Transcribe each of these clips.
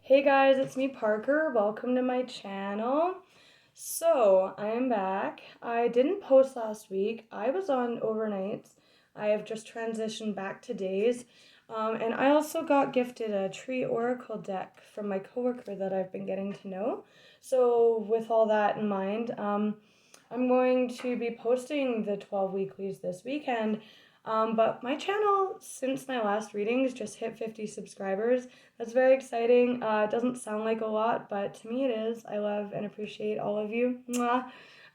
Hey guys, it's me Parker. Welcome to my channel. So, I am back. I didn't post last week. I was on overnights. I have just transitioned back to days. And I also got gifted a tree oracle deck from my coworker that I've been getting to know. So, with all that in mind, I'm going to be posting the 12 weeklies this weekend. But my channel, since my last readings, just hit 50 subscribers. That's very exciting. It doesn't sound like a lot, but to me it is. I love and appreciate all of you. Mwah.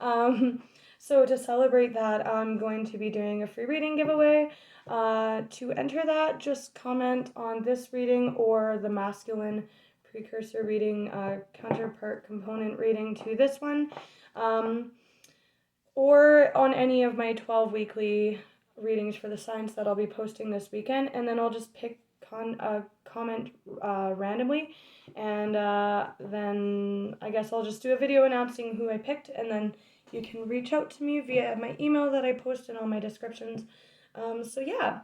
Um, so to celebrate that, I'm going to be doing a free reading giveaway. To enter that, just comment on this reading or the masculine precursor reading, counterpart component reading to this one. Or on any of my 12 weekly readings for the signs that I'll be posting this weekend, and then I'll just pick comment randomly, and then I guess I'll just do a video announcing who I picked, and then you can reach out to me via my email that I posted on my descriptions. So yeah,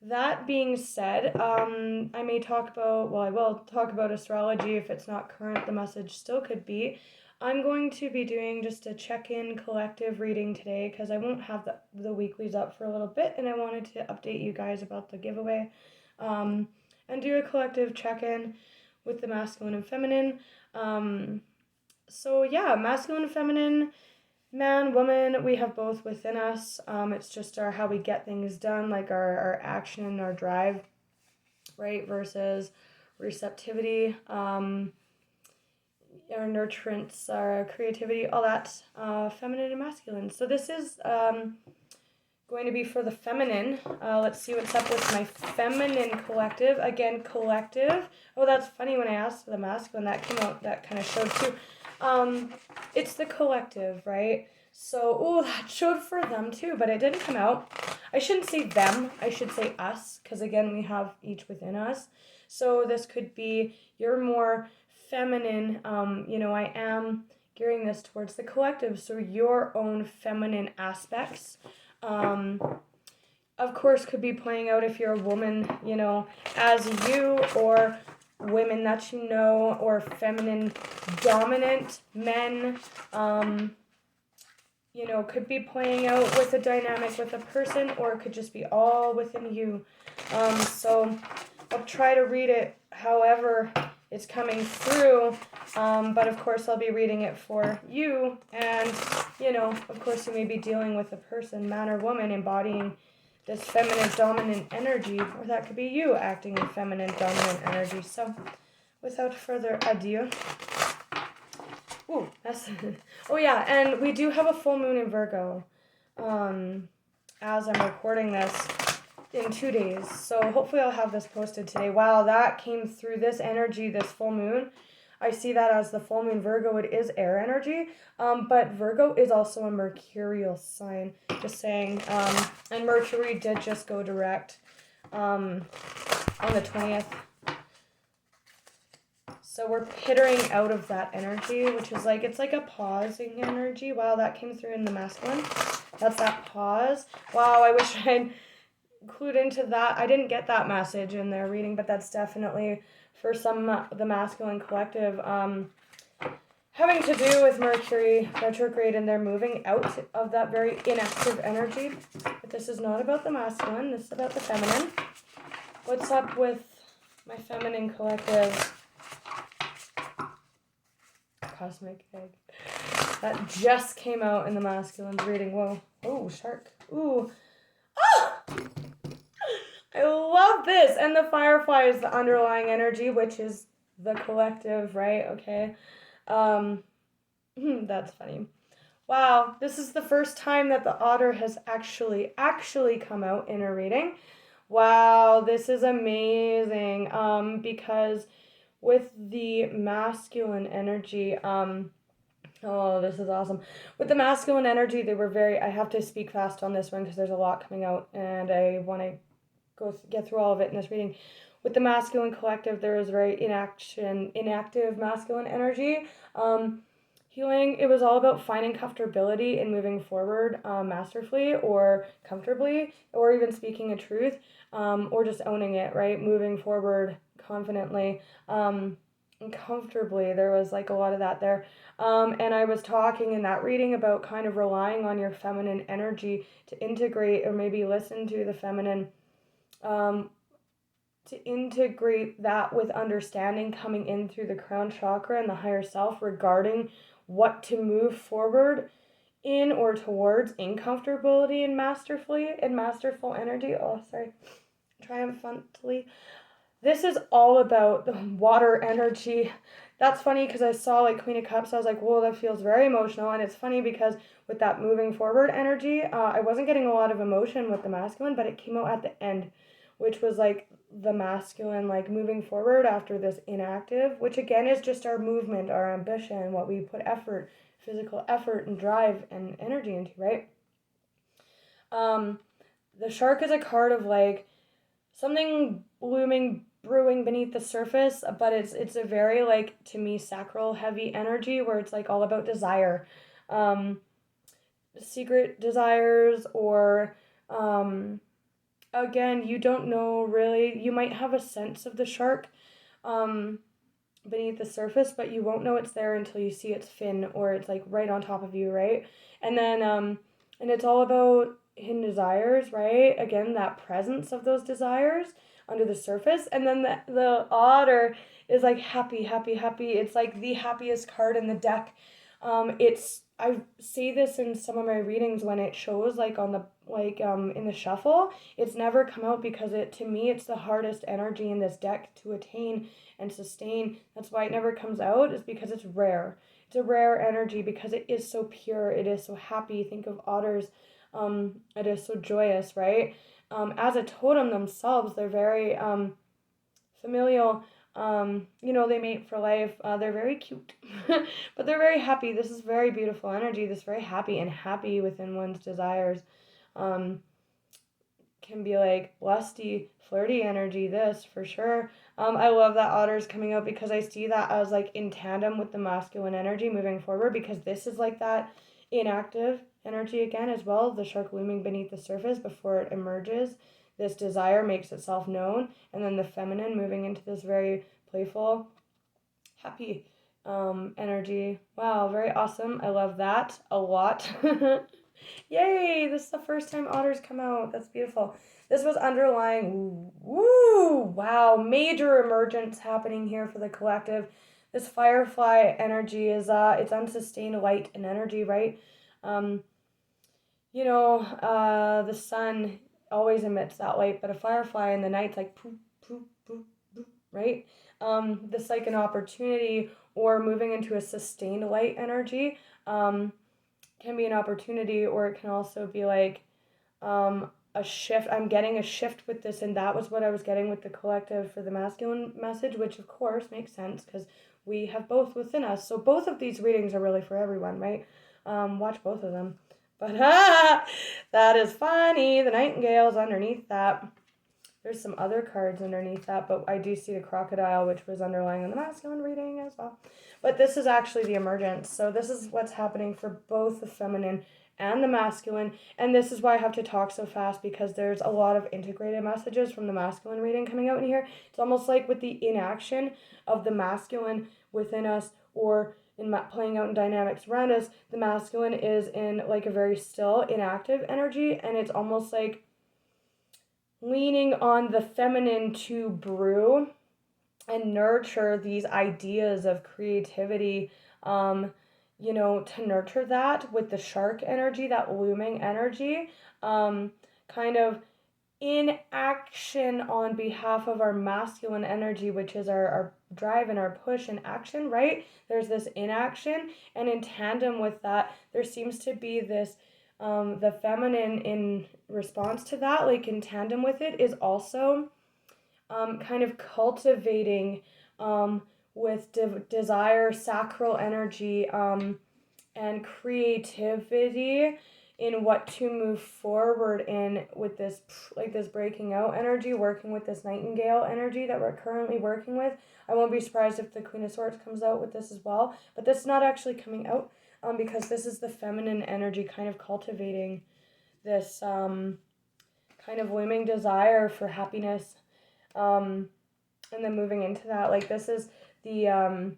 that being said, I may talk about, I will talk about astrology if it's not current. The message still could be. I'm going to be doing just a check-in collective reading today because I won't have the weeklies up for a little bit, and I wanted to update you guys about the giveaway, and do a collective check-in with the masculine and feminine. So yeah, masculine and feminine, man, woman, we have both within us. It's just how we get things done, like our action, our drive, right, versus receptivity, our nurturance, our creativity, all that, feminine and masculine. So this is going to be for the feminine. Let's see what's up with my feminine collective. Again, collective. Oh, that's funny, when I asked for the masculine, that came out, that kind of showed too. It's the collective, right? So, oh, that showed for them too, but it didn't come out. I shouldn't say them, I should say us, because again, we have each within us. So this could be you're more feminine. I am gearing this towards the collective, so your own feminine aspects. Of course, could be playing out if you're a woman, as you, or women that you know, or feminine dominant men, could be playing out with a dynamic with a person, or it could just be all within you. So I'll try to read it however it's coming through, but of course I'll be reading it for you, and of course you may be dealing with a person, man or woman, embodying this feminine dominant energy, or that could be you acting in feminine dominant energy. So without further ado, oh yeah, and we do have a full moon in Virgo, as I'm recording this, in 2 days. So hopefully I'll have this posted today. Wow, that came through, this energy, this full moon. I see that as the full moon. Virgo, it is air energy, but Virgo is also a mercurial sign, just saying, and Mercury did just go direct on the 20th. So we're pittering out of that energy, which is like, it's like a pausing energy. Wow, that came through in the masculine. That's that pause. Wow, I wish I'd clued into that. I didn't get that message in their reading, but that's definitely for some, the masculine collective, having to do with Mercury retrograde, and they're moving out of that very inactive energy. But this is not about the masculine, this is about the feminine. What's up with my feminine collective? Cosmic egg. That just came out in the masculine reading. Whoa. Oh, shark. Ooh. Ah! I love this. And the firefly is the underlying energy, which is the collective, right? Okay. That's funny. Wow, this is the first time that the otter has actually come out in a reading. Wow, this is amazing. Because with the masculine energy, oh, this is awesome. With the masculine energy, they were I have to speak fast on this one because there's a lot coming out, and I want to get through all of it in this reading. With the masculine collective, there was very inactive masculine energy. Healing, it was all about finding comfortability and moving forward masterfully or comfortably, or even speaking a truth, or just owning it, right? Moving forward confidently. and comfortably. There was like a lot of that there. And I was talking in that reading about kind of relying on your feminine energy to integrate or maybe listen to the feminine, um, to integrate that with understanding coming in through the crown chakra and the higher self regarding what to move forward in or towards in comfortability and masterful energy. Oh, sorry. Triumphantly. This is all about the water energy. That's funny because I saw like Queen of Cups. I was like, whoa, that feels very emotional. And it's funny because with that moving forward energy, I wasn't getting a lot of emotion with the masculine, but it came out at the end, which was like the masculine, like moving forward after this inactive, which again is just our movement, our ambition, what we put effort, physical effort and drive and energy into, right? Um, the shark is a card of like something looming, brewing beneath the surface, but it's a very like to me sacral heavy energy where it's like all about desire, um, secret desires or again you don't know really. You might have a sense of the shark um, beneath the surface, but you won't know it's there until you see its fin or it's like right on top of you, right? And then and it's all about hidden desires, right? Again, that presence of those desires under the surface. And then the otter is like happy, happy, happy. It's like the happiest card in the deck. It's I see this in some of my readings when it shows like on the like in the shuffle. It's never come out because it to me it's the hardest energy in this deck to attain and sustain. That's why it never comes out, is because it's rare. It's a rare energy because it is so pure, it is so happy. Think of otters, it is so joyous, right? As a totem themselves, they're very familial. They mate for life. They're very cute, but they're very happy. This is very beautiful energy. This very happy within one's desires. Um, can be like lusty, flirty energy, this for sure. I love that otter's coming out because I see that as like in tandem with the masculine energy moving forward because this is like that inactive energy again as well, the shark looming beneath the surface before it emerges. This desire makes itself known, and then the feminine moving into this very playful, happy energy. Wow, very awesome. I love that a lot. Yay! This is the first time otters come out. That's beautiful. This was underlying. Woo! Wow, major emergence happening here for the collective. This firefly energy is it's unsustained light and energy, right? Um, the sun always emits that light, but a firefly in the night's like poop, poop, poop, poop, right? This like an opportunity or moving into a sustained light energy. Can be an opportunity, or it can also be like a shift. I'm getting a shift with this, and that was what I was getting with the collective for the masculine message, which of course makes sense because we have both within us. So both of these readings are really for everyone, right? Watch both of them. But that is funny. The nightingale's underneath that. There's some other cards underneath that, but I do see the crocodile, which was underlying on the masculine reading as well. But this is actually the emergence. So this is what's happening for both the feminine and the masculine. And this is why I have to talk so fast because there's a lot of integrated messages from the masculine reading coming out in here. It's almost like with the inaction of the masculine within us or in playing out in dynamics around us, the masculine is in like a very still, inactive energy. And it's almost like leaning on the feminine to brew and nurture these ideas of creativity, to nurture that with the shark energy, that looming energy, kind of in action on behalf of our masculine energy, which is our drive and our push and action, right? There's this inaction, and in tandem with that, there seems to be this the feminine in response to that, like in tandem with it, is also kind of cultivating with desire, sacral energy, and creativity in what to move forward in with this breaking out energy, working with this nightingale energy that we're currently working with. I won't be surprised if the Queen of Swords comes out with this as well, but this is not actually coming out because this is the feminine energy kind of cultivating this kind of looming desire for happiness, And then moving into that, like this is the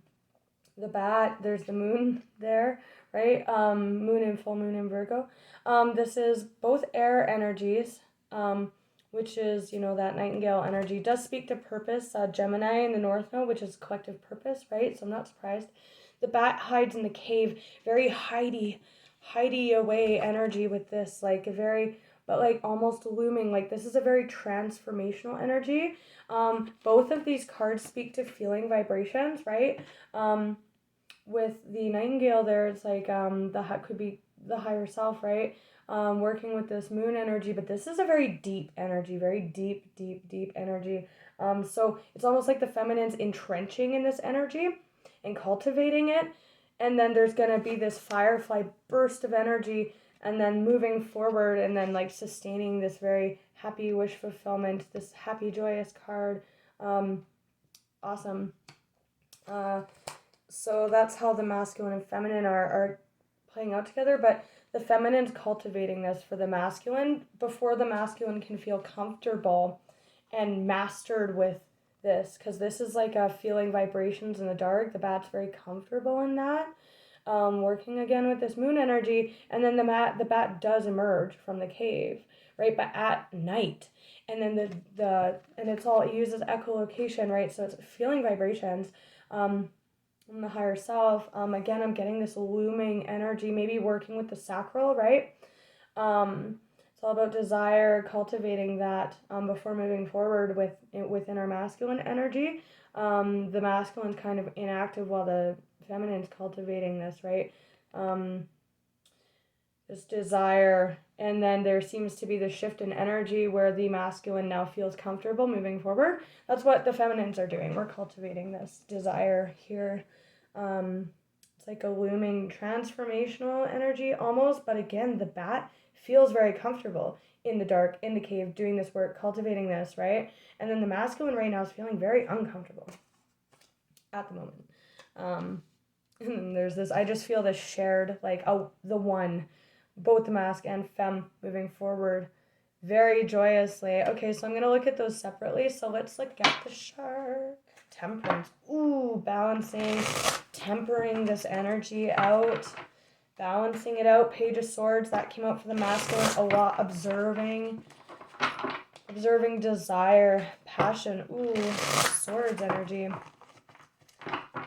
bat, there's the moon there, right? Moon and full moon in Virgo. This is both air energies, which is, that nightingale energy. Does speak to purpose. Gemini in the North Node, which is collective purpose, right? So I'm not surprised. The bat hides in the cave, very hidey away energy with this, like a very, but like almost looming. Like this is a very transformational energy. Both of these cards speak to feeling vibrations, right? With the nightingale, there's like could be the higher self, right? Working with this moon energy, but this is a very deep energy, very deep energy. So it's almost like the feminine's entrenching in this energy and cultivating it, and then there's gonna be this firefly burst of energy, and then moving forward, and then like sustaining this very happy wish fulfillment, this happy joyous card. Awesome. So that's how the masculine and feminine are playing out together, but the feminine's cultivating this for the masculine before the masculine can feel comfortable and mastered with this, because this is like a feeling vibrations in the dark. The bat's very comfortable in that. Working again with this moon energy, and then the bat does emerge from the cave, right? But at night, and then it uses echolocation, right? So it's feeling vibrations. From the higher self. Again, I'm getting this looming energy, maybe working with the sacral, right? It's all about desire, cultivating that before moving forward within our masculine energy. The masculine's kind of inactive while the feminine's cultivating this, right? This desire, and then there seems to be the shift in energy where the masculine now feels comfortable moving forward. That's what the feminines are doing. We're cultivating this desire here. It's like a looming transformational energy almost, but again, the bat feels very comfortable in the dark, in the cave, doing this work, cultivating this, right? And then the masculine right now is feeling very uncomfortable at the moment. And then there's this, I just feel this shared, like, the one, both the mask and femme moving forward very joyously. Okay, so I'm going to look at those separately. So let's look at the shark. Temperance. Ooh, balancing, tempering this energy out, balancing it out. Page of Swords, that came out for the masculine a lot. Observing desire, passion. Ooh, Swords energy.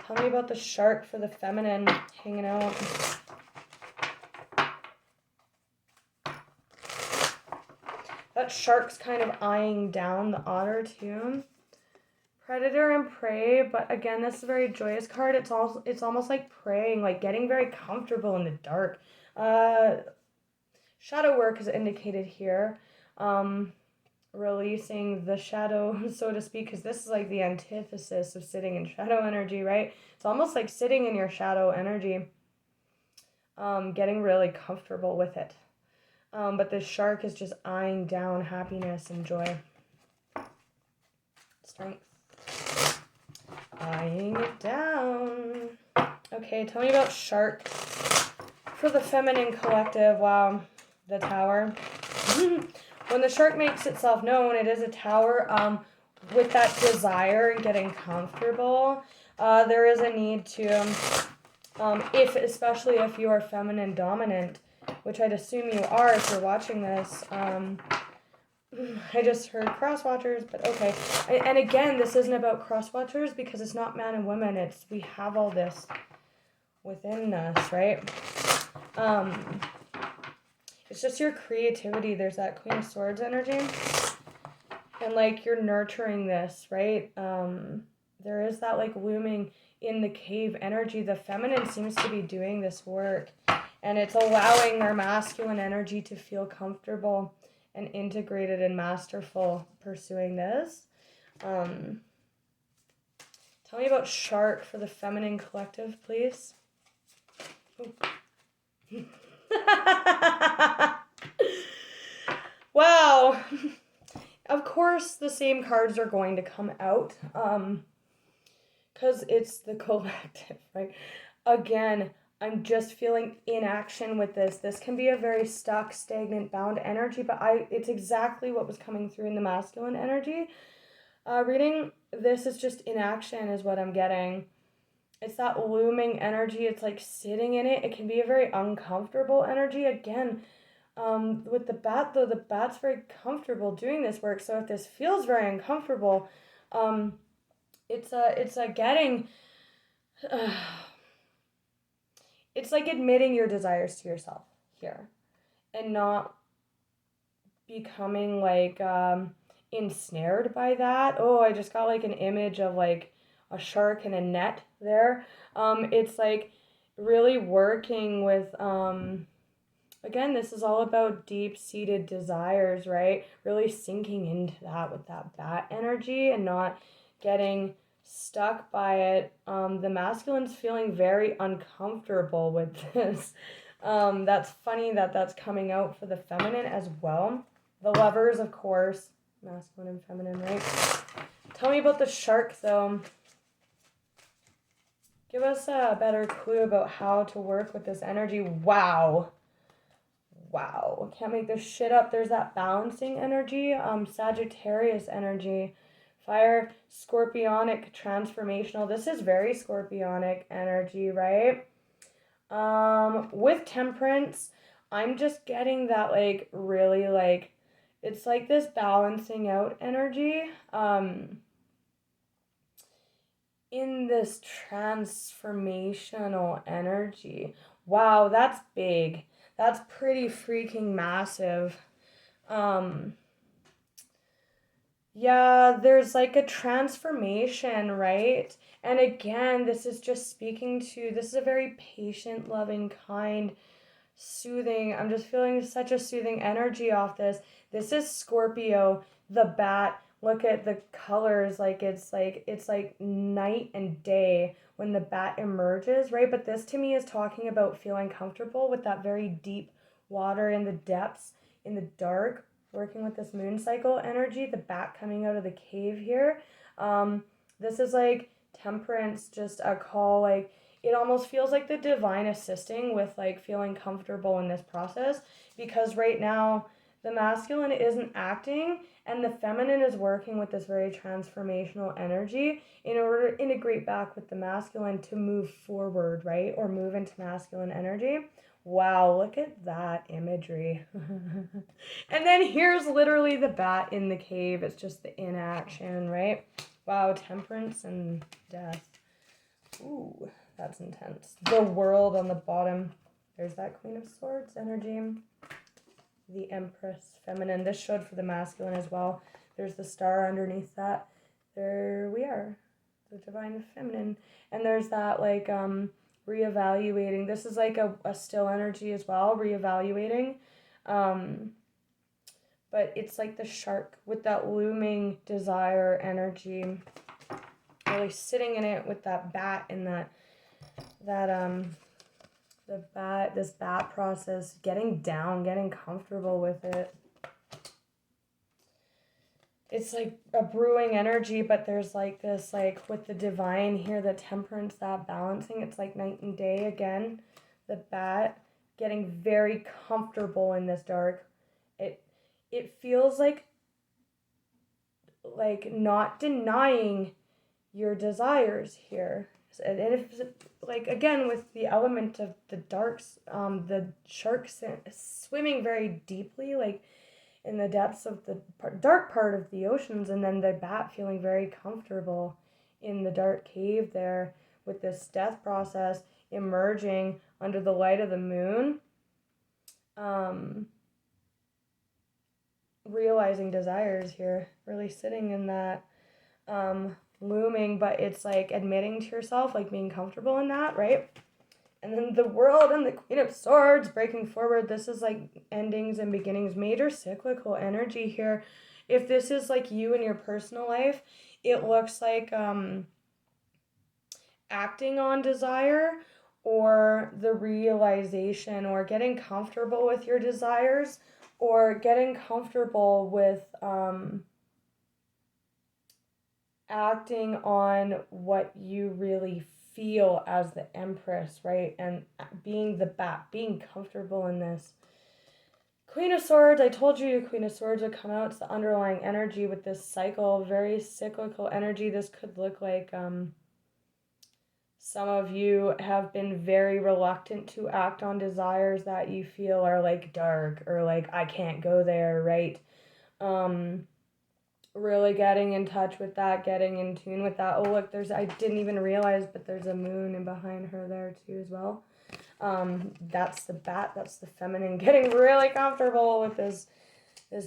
Tell me about the shark for the feminine, hanging out. That shark's kind of eyeing down the otter too. Predator and prey, but again, this is a very joyous card. It's almost like praying, like getting very comfortable in the dark. Shadow work is indicated here. Releasing the shadow, so to speak, because this is like the antithesis of sitting in shadow energy, right? It's almost like sitting in your shadow energy, getting really comfortable with it. But this shark is just eyeing down happiness and joy. Strength. Eyeing it down. Okay, tell me about shark for the feminine collective. Wow, the Tower. When the shark makes itself known, it is a tower. With that desire and getting comfortable, there is a need to, especially if you are feminine dominant, which I'd assume you are if you're watching this. I just heard cross-watchers, but okay. And again, this isn't about cross-watchers because it's not man and woman. We have all this within us, right? It's just your creativity. There's that Queen of Swords energy. And like you're nurturing this, right? There is that like looming in the cave energy. The feminine seems to be doing this work. And it's allowing their masculine energy to feel comfortable and integrated and masterful pursuing this. Tell me about shark for the feminine collective, please. Wow. Of course, the same cards are going to come out. Because it's the collective, right? Again, I'm just feeling inaction with this. This can be a very stuck, stagnant, bound energy, but it's exactly what was coming through in the masculine energy reading. this is just inaction is what I'm getting. It's that looming energy. It's like sitting in it. It can be a very uncomfortable energy. Again, with the bat though, the bat's very comfortable doing this work. So if this feels very uncomfortable, um, it's a getting. Uh, it's like admitting your desires to yourself here, and not becoming like ensnared by that. Oh, I just got like an image of like a shark in a net there. It's like really working with again, this is all about deep-seated desires, right? Really sinking into that with that bat energy and not getting stuck by it. The masculine's feeling very uncomfortable with this. That's funny that that's coming out for the feminine as well. The lovers, of course, masculine and feminine, right? Tell me about the shark, though. Give us a better clue about how to work with this energy. Wow. Wow, can't make this shit up. There's that balancing energy, Sagittarius energy, fire, scorpionic, transformational. This is very scorpionic energy, right? With temperance, I'm just getting that like really like it's like this balancing out energy. In this transformational energy. Wow, that's big. That's pretty freaking massive. Um, yeah, there's like a transformation, right? And again, this is just speaking to this is a very patient, loving, kind, soothing. I'm just feeling such a soothing energy off this. This is Scorpio, the bat. Look at the colors, like it's like night and day when the bat emerges, right? But this to me is talking about feeling comfortable with that very deep water in the depths, in the dark, working with this moon cycle energy, the bat coming out of the cave here. This is like temperance, just a call, like it almost feels like the divine assisting with like feeling comfortable in this process, because right now the masculine isn't acting and the feminine is working with this very transformational energy in order to integrate back with the masculine to move forward, right? Or move into masculine energy. Wow, look at that imagery. And then here's literally the bat in the cave. It's just the inaction, right? Wow, temperance and death. Ooh, that's intense. The world on the bottom. There's that Queen of Swords energy. The Empress, feminine. This showed for the masculine as well. There's the star underneath that. There we are. The divine feminine. And there's that like reevaluating. This is like a still energy as well, reevaluating. But it's like the shark with that looming desire energy. Really sitting in it with that bat and this bat process, getting down, getting comfortable with it. It's like a brewing energy, but there's like this, like with the divine here, the temperance, that balancing. It's like night and day again. The bat getting very comfortable in this dark. It feels like not denying your desires here. And if like again with the element of the darks, the sharks swimming very deeply, like in the depths of the dark part of the oceans, and then the bat feeling very comfortable in the dark cave there with this death process emerging under the light of the moon. Realizing desires here, really sitting in that looming, but it's like admitting to yourself, like being comfortable in that, right? And then the world and the Queen of Swords breaking forward. This is like endings and beginnings, major cyclical energy here. If this is like you in your personal life, it looks like acting on desire or the realization or getting comfortable with your desires or getting comfortable with acting on what you really feel as the Empress, right? And being the bat, being comfortable in this. Queen of Swords, I told you Queen of Swords would come out. It's the underlying energy with this cycle, very cyclical energy. This could look like some of you have been very reluctant to act on desires that you feel are like dark or like I can't go there, right? Really getting in touch with that, getting in tune with that. Oh, look, I didn't even realize, but there's a moon in behind her there too as well. That's the bat, that's the feminine getting really comfortable with this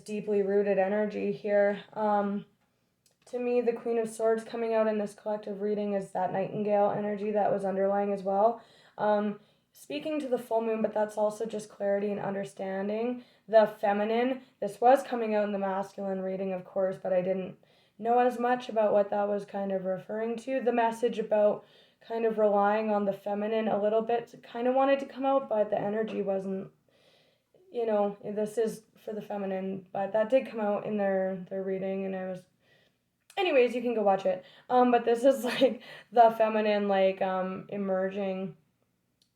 deeply rooted energy here. To me, the Queen of Swords coming out in this collective reading is that nightingale energy that was underlying as well. Speaking to the full moon, but that's also just clarity and understanding. The feminine, this was coming out in the masculine reading, of course, but I didn't know as much about what that was kind of referring to. The message about kind of relying on the feminine a little bit kind of wanted to come out, but the energy wasn't, this is for the feminine, but that did come out in their reading, and I was, anyways, you can go watch it. But this is like the feminine, like emerging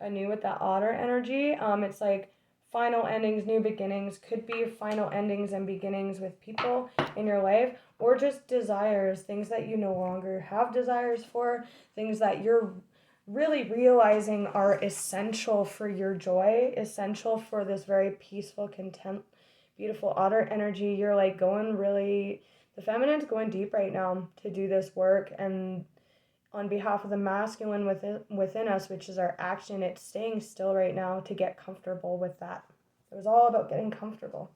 anew with that otter energy. It's like final endings, new beginnings. Could be final endings and beginnings with people in your life, or just desires, things that you no longer have desires for, things that you're really realizing are essential for your joy, essential for this very peaceful, content, beautiful otter energy. You're like going really, the feminine's going deep right now to do this work, and on behalf of the masculine within us, which is our action, it's staying still right now to get comfortable with that. It was all about getting comfortable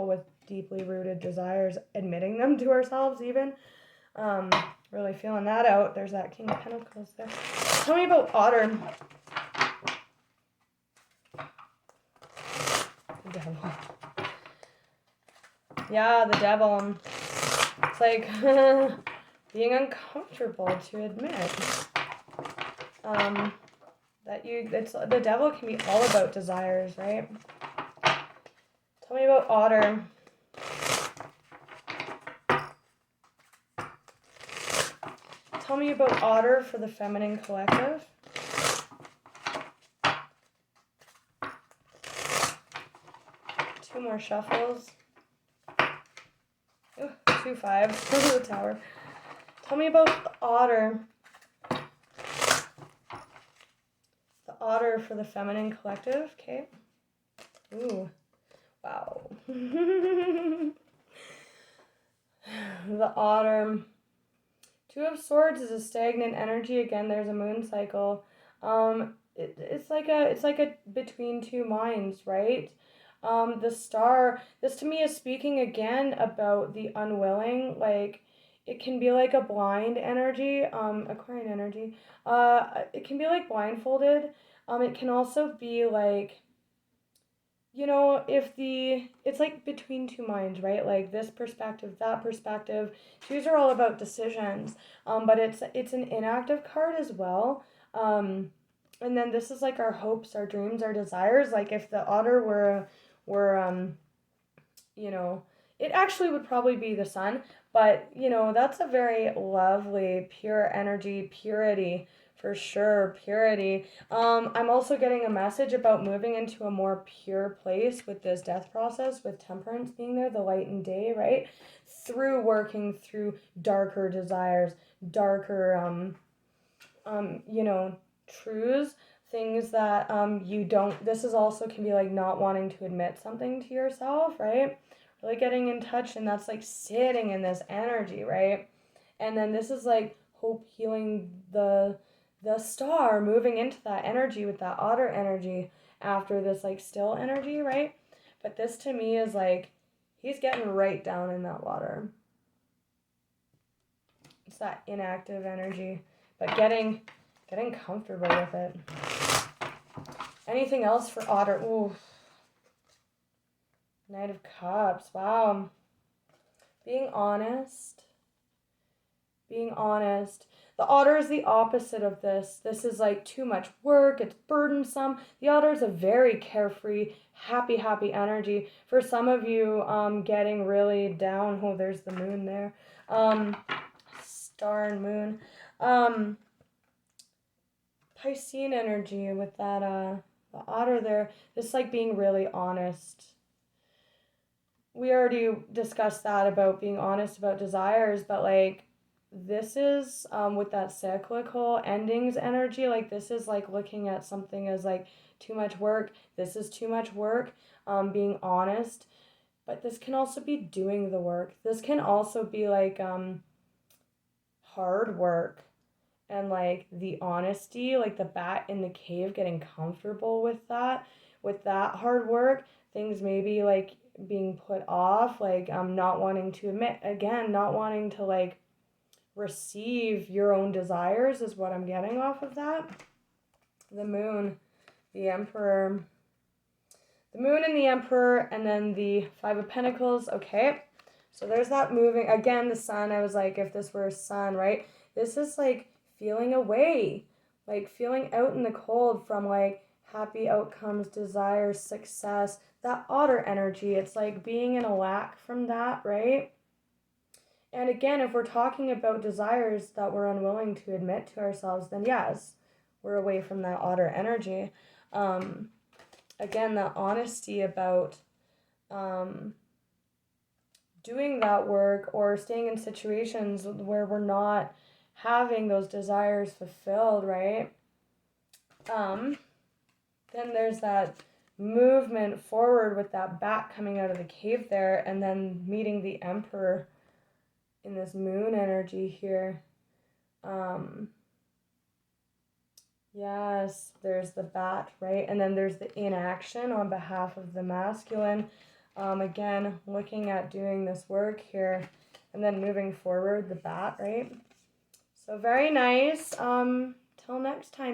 with deeply rooted desires, admitting them to ourselves even. Really feeling that out. There's that King of Pentacles there. Tell me about Otter. The devil. Yeah, the devil. It's like being uncomfortable to admit that the devil can be all about desires, right? Tell me about Otter. Tell me about Otter for the feminine collective. Two more shuffles. Ooh, 2 5s. Go to the tower. Tell me about the Otter. The Otter for the feminine collective. Okay. Ooh. Wow. The Otter. 2 of Swords is a stagnant energy. Again, there's a moon cycle. It's like a between two minds, right? The Star, this to me is speaking again about the unwilling, like it can be like a blind energy, Aquarian energy. It can be like blindfolded. It can also be like, it's like between two minds, right? Like this perspective, that perspective. Twos are all about decisions, but it's an inactive card as well. And then this is like our hopes, our dreams, our desires. Like if the Otter were it actually would probably be the Sun, but that's a very lovely, pure energy, purity. For sure, purity. I'm also getting a message about moving into a more pure place with this death process, with temperance being there, the light and day, right? Through working through darker desires, darker, truths, things that you don't. This is also can be like not wanting to admit something to yourself, right? Really getting in touch, and that's like sitting in this energy, right? And then this is like hope, healing, the Star, moving into that energy with that Otter energy after this like still energy, right? But this to me is like he's getting right down in that water. It's that inactive energy, but getting comfortable with it. Anything else for Otter? Ooh. Knight of Cups. Wow. Being honest. The Otter is the opposite of this. This is like too much work. It's burdensome. The Otter is a very carefree, happy energy. For some of you, getting really down. Oh, there's the moon there. Star and moon. Piscean energy with that the otter there. This like being really honest. We already discussed that about being honest about desires, but like this is with that cyclical endings energy, like this is like looking at something as like too much work. This is too much work, being honest. But this can also be doing the work. This can also be like hard work and like the honesty, like the bat in the cave, getting comfortable with that hard work. Things maybe like being put off, like not wanting to admit, again, not wanting to like receive your own desires is what I'm getting off of that. The moon, the emperor, the moon and the emperor, and then the five of pentacles. Okay, so there's that moving again. The sun, I was like, if this were a sun, right, this is like feeling away, like feeling out in the cold from like happy outcomes, desires, success, that otter energy. It's like being in a lack from that, right? And again, if we're talking about desires that we're unwilling to admit to ourselves, then yes, we're away from that otter energy. Again, that honesty about doing that work or staying in situations where we're not having those desires fulfilled, right? Then there's that movement forward with that bat coming out of the cave there, and then meeting the emperor in this moon energy here. Yes, there's the bat, right? And then there's the inaction on behalf of the masculine. Again, looking at doing this work here, and then moving forward, the bat, right? So very nice. Till next time.